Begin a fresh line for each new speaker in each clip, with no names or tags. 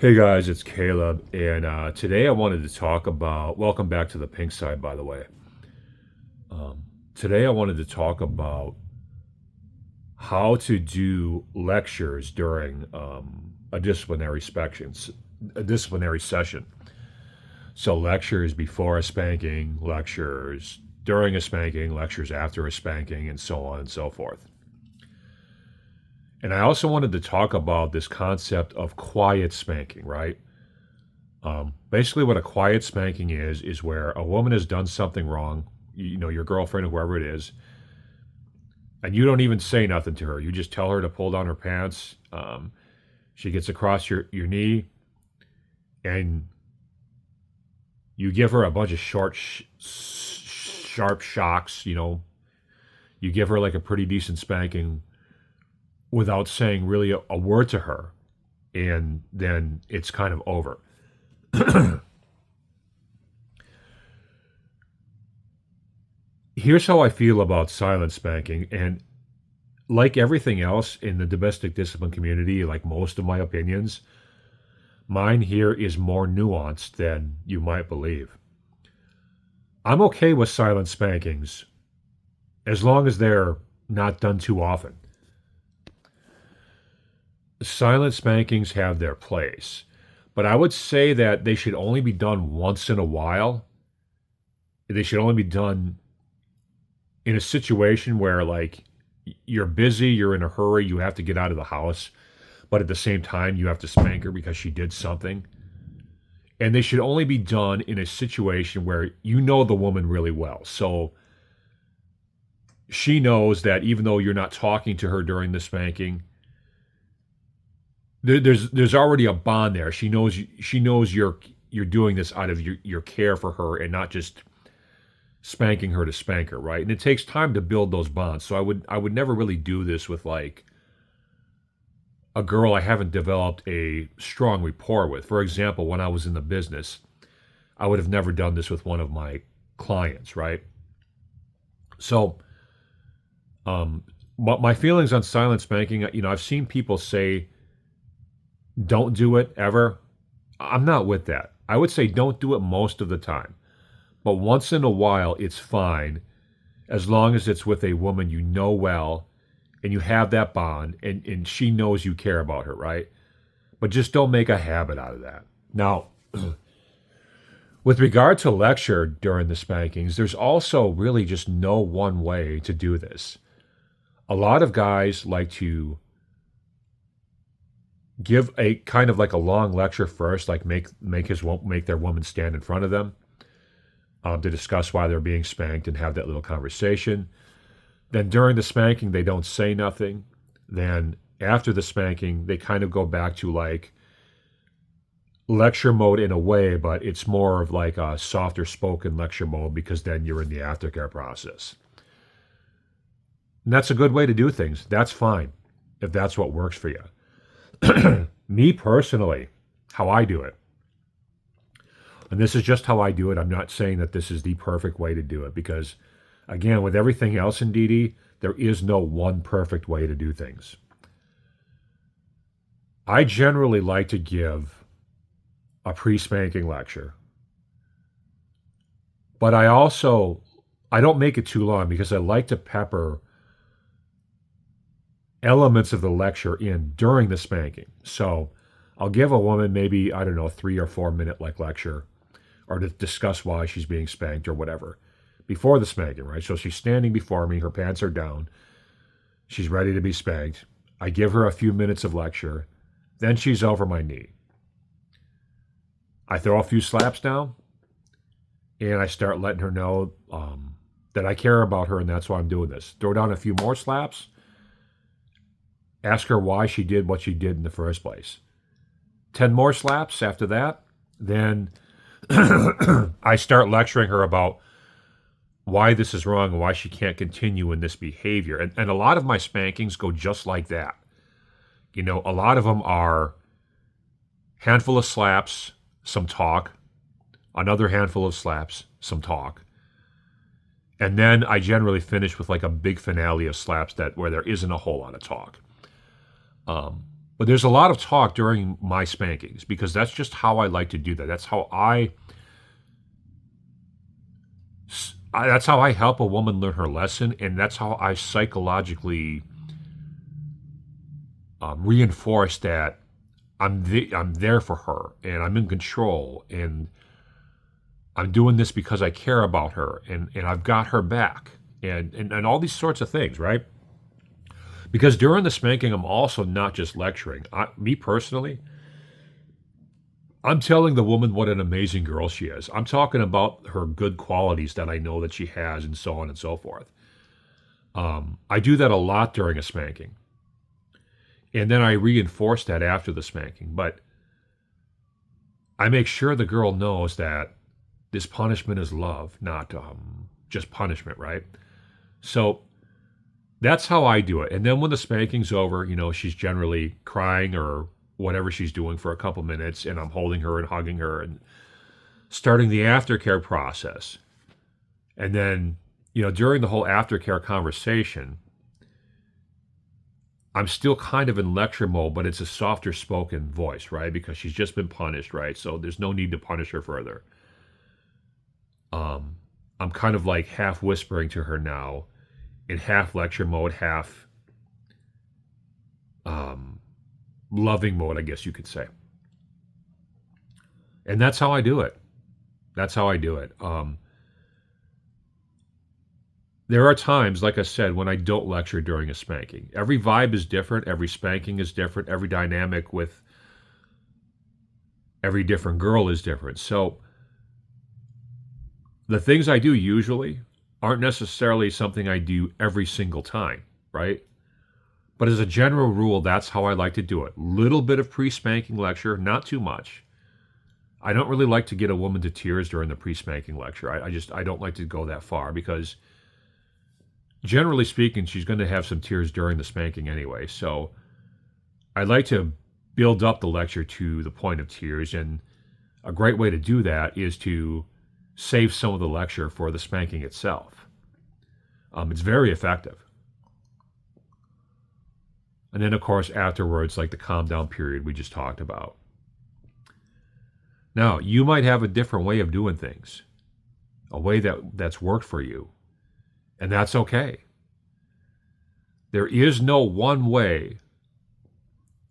Hey guys, it's Caleb, and today I wanted to talk about. Welcome back to the pink side, by the way. Today I wanted to talk about how to do lectures during a disciplinary session. So lectures before a spanking, lectures during a spanking, lectures after a spanking, and so on and so forth. And I also wanted to talk about this concept of quiet spanking, right? Basically, what a quiet spanking is where a woman has done something wrong, your girlfriend or whoever it is, and you don't even say nothing to her. You just tell her to pull down her pants. She gets across your knee, and you give her a bunch of sharp shocks. You give her like a pretty decent spanking without saying really a word to her, and then it's kind of over. Here's how I feel about silent spanking. And like everything else in the domestic discipline community, like most of my opinions, mine here is more nuanced than you might believe. I'm okay with silent spankings as long as they're not done too often. Silent spankings have their place, but I would say that they should only be done once in a while. They should only be done in a situation where, like, you're busy, you're in a hurry, you have to get out of the house, but at the same time, you have to spank her because she did something. And they should only be done in a situation where you know the woman really well. So she knows that even though you're not talking to her during the spanking, there's already a bond there. She knows you're doing this out of your care for her and not just spanking her to spank her, right? And it takes time to build those bonds. So I would never really do this with like a girl I haven't developed a strong rapport with. For example, when I was in the business, I would have never done this with one of my clients, right? So, um, but my feelings on silent spanking, I've seen people say don't do it ever. I'm not with that. I would say don't do it most of the time, but once in a while, it's fine as long as it's with a woman you know well and you have that bond and she knows you care about her, right? But just don't make a habit out of that. Now, with regard to lecture during the spankings, there's also really just no one way to do this. A lot of guys like to give a kind of like a long lecture first, like make their woman stand in front of them to discuss why they're being spanked and have that little conversation. Then during the spanking, they don't say nothing. Then after the spanking, they kind of go back to like lecture mode in a way, but it's more of like a softer spoken lecture mode because then you're in the aftercare process. And that's a good way to do things. That's fine if that's what works for you. Me personally, how I do it, and this is just how I do it. I'm not saying that this is the perfect way to do it because, again, with everything else in DD, there is no one perfect way to do things. I generally like to give a pre-spanking lecture, but I don't make it too long because I like to pepper elements of the lecture in during the spanking. So I'll give a woman maybe, I don't know, 3 or 4 minute like lecture or to discuss why she's being spanked or whatever before the spanking, right? So she's standing before me, her pants are down, she's ready to be spanked. I give her a few minutes of lecture, then she's over my knee. I throw a few slaps down and I start letting her know that I care about her and that's why I'm doing this. Throw down a few more slaps, ask her why she did what she did in the first place. 10 more slaps after that, then I start lecturing her about why this is wrong and why she can't continue in this behavior. And a lot of my spankings go just like that. A lot of them are handful of slaps, some talk, another handful of slaps, some talk. And then I generally finish with like a big finale of slaps that where there isn't a whole lot of talk. But there's a lot of talk during my spankings because that's just how I like to do that. That's how I help a woman learn her lesson, and that's how I psychologically reinforce that I'm there for her, and I'm in control, and I'm doing this because I care about her, and I've got her back, and all these sorts of things, right? Because during the spanking, I'm also not just lecturing. Me personally, I'm telling the woman what an amazing girl she is. I'm talking about her good qualities that I know that she has, and so on and so forth. I do that a lot during a spanking. And then I reinforce that after the spanking. But I make sure the girl knows that this punishment is love, not just punishment, right? So that's how I do it. And then when the spanking's over, she's generally crying or whatever she's doing for a couple minutes, and I'm holding her and hugging her and starting the aftercare process. And then, during the whole aftercare conversation, I'm still kind of in lecture mode, but it's a softer spoken voice, right? Because she's just been punished, right? So there's no need to punish her further. I'm kind of like half whispering to her now, in half lecture mode, half loving mode, I guess you could say. And that's how I do it. That's how I do it. There are times, like I said, when I don't lecture during a spanking. Every vibe is different. Every spanking is different. Every dynamic with every different girl is different. So the things I do usually aren't necessarily something I do every single time, right? But as a general rule, that's how I like to do it. Little bit of pre-spanking lecture, not too much. I don't really like to get a woman to tears during the pre-spanking lecture. I don't like to go that far because generally speaking, she's going to have some tears during the spanking anyway. So I like to build up the lecture to the point of tears. And a great way to do that is to save some of the lecture for the spanking itself. It's very effective. And then, of course, afterwards, like the calm down period we just talked about. Now, you might have a different way of doing things, a way that's worked for you. And that's okay. There is no one way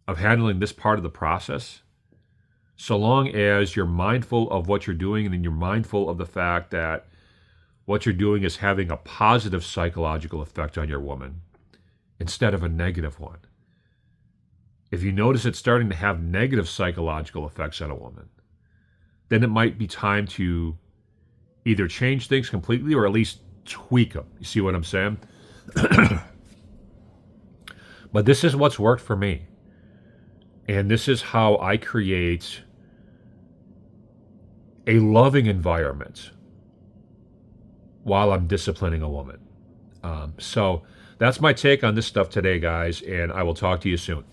of handling this part of the process, so long as you're mindful of what you're doing and then you're mindful of the fact that what you're doing is having a positive psychological effect on your woman instead of a negative one. If you notice it's starting to have negative psychological effects on a woman, then it might be time to either change things completely or at least tweak them. You see what I'm saying? But this is what's worked for me. And this is how I create a loving environment while I'm disciplining a woman. So that's my take on this stuff today, guys, and I will talk to you soon.